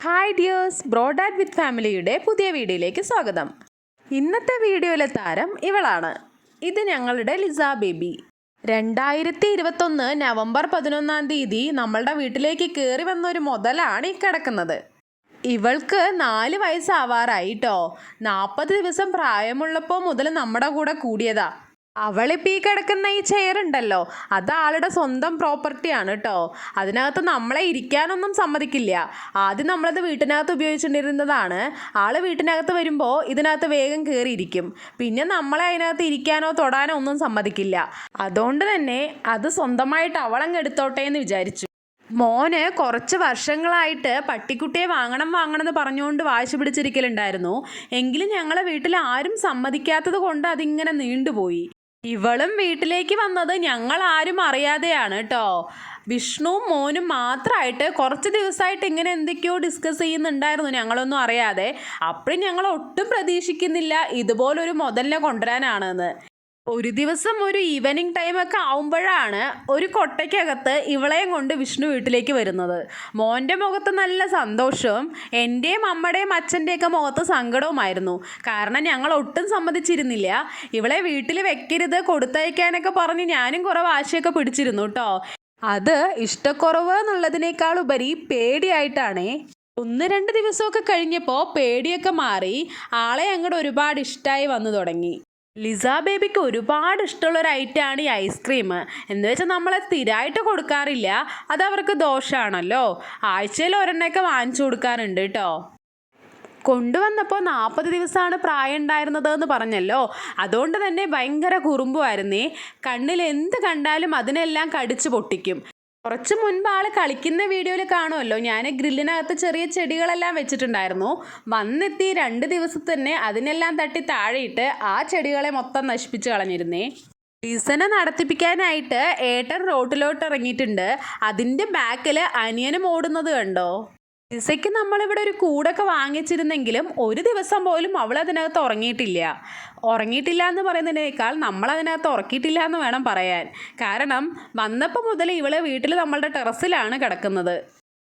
Hi dears, ബ്രോഡാഡ് വിത്ത് ഫാമിലിയുടെ പുതിയ വീഡിയോയിലേക്ക് സ്വാഗതം. ഇന്നത്തെ വീഡിയോയിലെ താരം ഇവളാണ്. ഇത് ഞങ്ങളുടെ ലിസ ബേബി. 2021 നവംബർ 11 നമ്മളുടെ വീട്ടിലേക്ക് കയറി വന്നൊരു മുതലാണ് ഈ കിടക്കുന്നത്. ഇവൾക്ക് 4 വയസ്സാവാറായിട്ടോ. 40 ദിവസം പ്രായമുള്ളപ്പോൾ മുതൽ നമ്മുടെ കൂടെ കൂടിയതാ. അവളിപ്പോൾ ഈ കിടക്കുന്ന ഈ ചെയർ ഉണ്ടല്ലോ, അത് ആളുടെ സ്വന്തം പ്രോപ്പർട്ടിയാണ് കേട്ടോ. അതിനകത്ത് നമ്മളെ ഇരിക്കാനൊന്നും സമ്മതിക്കില്ല. ആദ്യം നമ്മളത് വീട്ടിനകത്ത് ഉപയോഗിച്ചിട്ടിരുന്നതാണ്. ആൾ വീട്ടിനകത്ത് വരുമ്പോൾ ഇതിനകത്ത് വേഗം കയറിയിരിക്കും. പിന്നെ നമ്മളെ അതിനകത്ത് ഇരിക്കാനോ തൊടാനോ ഒന്നും സമ്മതിക്കില്ല. അതുകൊണ്ട് തന്നെ അത് സ്വന്തമായിട്ട് അവളങ്ങ് എടുത്തോട്ടെ എന്ന് വിചാരിച്ചു. മോന് കുറച്ച് വർഷങ്ങളായിട്ട് പട്ടിക്കുട്ടിയെ വാങ്ങണം എന്ന് പറഞ്ഞുകൊണ്ട് വാശി പിടിച്ചിരിക്കലുണ്ടായിരുന്നു. എങ്കിലും ഞങ്ങളെ വീട്ടിൽ ആരും സമ്മതിക്കാത്തത് കൊണ്ട് അതിങ്ങനെ നീണ്ടുപോയി. ഇവളും വീട്ടിലേക്ക് വന്നത് ഞങ്ങൾ ആരും അറിയാതെയാണ് കേട്ടോ. വിഷ്ണുവും മോനും മാത്രമായിട്ട് കുറച്ച് ദിവസമായിട്ട് ഇങ്ങനെ എന്തൊക്കെയോ ഡിസ്കസ് ചെയ്യുന്നുണ്ടായിരുന്നു, ഞങ്ങളൊന്നും അറിയാതെ. അപ്പോഴും ഞങ്ങൾ ഒട്ടും പ്രതീക്ഷിക്കുന്നില്ല ഇതുപോലൊരു മുതലിനെ കൊണ്ടുവരാനാണെന്ന്. ഒരു ദിവസം ഒരു ഈവനിങ് ടൈമൊക്കെ ആവുമ്പോഴാണ് ഒരു കൊട്ടയ്ക്കകത്ത് ഇവളെയും കൊണ്ട് വിഷ്ണു വീട്ടിലേക്ക് വരുന്നത്. മോൻ്റെ മുഖത്ത് നല്ല സന്തോഷവും എൻ്റെയും അമ്മയുടെയും അച്ഛൻ്റെയൊക്കെ മുഖത്ത് സങ്കടവുമായിരുന്നു. കാരണം ഞങ്ങൾ ഒട്ടും സമ്മതിച്ചിരുന്നില്ല. ഇവളെ വീട്ടിൽ വെക്കരുത്, കൊടുത്തയക്കാനൊക്കെ പറഞ്ഞ് ഞാനും കുറേ വാശിയൊക്കെ പിടിച്ചിരുന്നു കേട്ടോ. അത് ഇഷ്ടക്കുറവ് എന്നുള്ളതിനേക്കാൾ ഉപരി പേടിയായിട്ടാണേ. 1-2 ദിവസമൊക്കെ കഴിഞ്ഞപ്പോൾ പേടിയൊക്കെ മാറി. ആളെ അങ്ങോട്ട് ഒരുപാട് ഇഷ്ടമായി വന്നു തുടങ്ങി. ലിസ ബേബിക്ക് ഒരുപാട് ഇഷ്ടമുള്ളൊരു ഐറ്റമാണ് ഈ ഐസ്ക്രീം. എന്ന് വെച്ചാൽ നമ്മളെ സ്ഥിരമായിട്ട് കൊടുക്കാറില്ല, അത് അവർക്ക് ദോഷമാണല്ലോ. ആഴ്ചയിൽ ഒരെണ്ണയൊക്കെ വാങ്ങിച്ചു കൊടുക്കാറുണ്ട് കേട്ടോ. കൊണ്ടുവന്നപ്പോൾ 40 ദിവസമാണ് പ്രായം ഉണ്ടായിരുന്നത് എന്ന് പറഞ്ഞല്ലോ. അതുകൊണ്ട് തന്നെ ഭയങ്കര കുറുമ്പുമായിരുന്നേ. കണ്ണിൽ എന്ത് കണ്ടാലും അതിനെല്ലാം കടിച്ചു പൊട്ടിക്കും. കുറച്ച് മുൻപ് ആൾ കളിക്കുന്ന വീഡിയോയിൽ കാണുമല്ലോ, ഞാൻ ഗ്രില്ലിനകത്ത് ചെറിയ ചെടികളെല്ലാം വെച്ചിട്ടുണ്ടായിരുന്നു. വന്നെത്തി 2 ദിവസത്തിൽ തന്നെ അതിനെല്ലാം തട്ടി താഴെയിട്ട് ആ ചെടികളെ മൊത്തം നശിപ്പിച്ച് കളഞ്ഞിരുന്നേ. സീസണ് നടത്തിപ്പിക്കാനായിട്ട് ഏട്ടൻ റോട്ടിലോട്ട് ഇറങ്ങിയിട്ടുണ്ട്. അതിൻ്റെ ബാക്കിൽ അനിയനും ഓടുന്നത് കണ്ടോ. ലിസയ്ക്ക് നമ്മളിവിടെ ഒരു കൂടൊക്കെ വാങ്ങിച്ചിരുന്നെങ്കിലും ഒരു ദിവസം പോലും അവൾ അതിനകത്ത് ഉറങ്ങിയിട്ടില്ല എന്ന് പറയുന്നതിനേക്കാൾ നമ്മളതിനകത്ത് ഉറക്കിയിട്ടില്ല എന്ന് വേണം പറയാൻ. കാരണം വന്നപ്പോൾ മുതൽ ഇവള് വീട്ടിൽ നമ്മളുടെ ടെറസിലാണ് കിടക്കുന്നത്.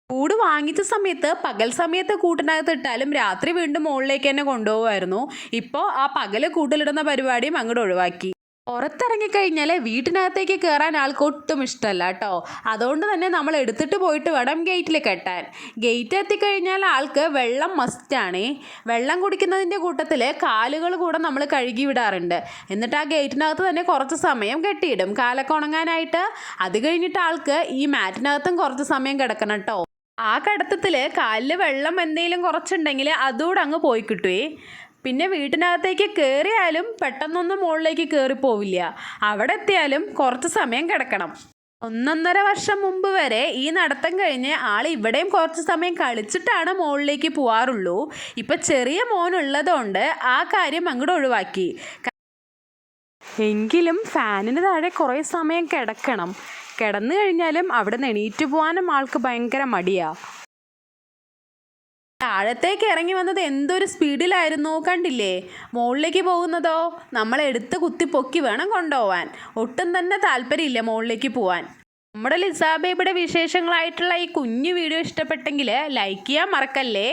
കൂട് വാങ്ങിച്ച സമയത്ത് പകൽ സമയത്ത് കൂട്ടിനകത്ത് ഇട്ടാലും രാത്രി വീണ്ടും മുകളിലേക്ക് തന്നെ കൊണ്ടുപോകുമായിരുന്നു. ഇപ്പോൾ ആ പകല് കൂട്ടിലിടുന്ന പരിപാടിയും അങ്ങോട്ട് ഒഴിവാക്കി. പുറത്തിറങ്ങിക്കഴിഞ്ഞാൽ വീട്ടിനകത്തേക്ക് കയറാൻ ആൾക്ക് ഒട്ടും ഇഷ്ടമല്ല കേട്ടോ. അതുകൊണ്ട് തന്നെ നമ്മൾ എടുത്തിട്ട് പോയിട്ട് വേണം ഗേറ്റിൽ കെട്ടാൻ. ഗേറ്റ് എത്തിക്കഴിഞ്ഞാൽ ആൾക്ക് വെള്ളം മസ്റ്റാണ്. വെള്ളം കുടിക്കുന്നതിൻ്റെ കൂട്ടത്തിൽ കാലുകൾ കൂടെ നമ്മൾ കഴുകി വിടാറുണ്ട്. എന്നിട്ട് ആ ഗേറ്റിനകത്ത് തന്നെ കുറച്ച് സമയം കെട്ടിയിടും കാലൊക്കെ ഉണങ്ങാനായിട്ട്. അത് കഴിഞ്ഞിട്ട് ആൾക്ക് ഈ മാറ്റിനകത്തും കുറച്ച് സമയം കിടക്കണം കേട്ടോ. ആ കിടത്തത്തിൽ കാലിൽ വെള്ളം എന്തെങ്കിലും കുറച്ചുണ്ടെങ്കിൽ അതുകൂടെ അങ്ങ് പോയി കിട്ടുവേ. പിന്നെ വീട്ടിനകത്തേക്ക് കയറിയാലും പെട്ടെന്നൊന്നും മുകളിലേക്ക് കയറിപ്പോവില്ല. അവിടെ എത്തിയാലും കുറച്ച് സമയം കിടക്കണം. 1.5 വർഷം മുമ്പ് വരെ ഈ നടത്തം കഴിഞ്ഞ് ആൾ ഇവിടെയും കുറച്ച് സമയം കളിച്ചിട്ടാണ് മുകളിലേക്ക് പോവാറുള്ളൂ. ഇപ്പം ചെറിയ മോനുള്ളതുകൊണ്ട് ആ കാര്യം അങ്ങോട്ട് ഒഴിവാക്കി. എങ്കിലും ഫാനിന് താഴെ കുറേ സമയം കിടക്കണം. കിടന്നു കഴിഞ്ഞാലും അവിടെ നിന്ന് എണീറ്റ് പോകാനും ആൾക്ക് ഭയങ്കര മടിയാണ്. താഴത്തേക്ക് ഇറങ്ങി വന്നത് എന്തൊരു സ്പീഡിലായിരുന്നു കണ്ടില്ലേ. മുകളിലേക്ക് പോകുന്നതോ നമ്മളെ എടുത്ത് കുത്തി പൊക്കി വേണം കൊണ്ടുപോകാൻ. ഒട്ടും തന്നെ താല്പര്യമില്ല മുകളിലേക്ക് പോവാൻ. നമ്മുടെ ലിസ ബേബിയുടെ വിശേഷങ്ങളായിട്ടുള്ള ഈ കുഞ്ഞു വീഡിയോ ഇഷ്ടപ്പെട്ടെങ്കിൽ ലൈക്ക് ചെയ്യാൻ മറക്കല്ലേ.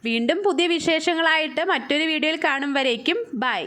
വീണ്ടും പുതിയ വിശേഷങ്ങളായിട്ട് മറ്റൊരു വീഡിയോയിൽ കാണും വരേക്കും ബൈ.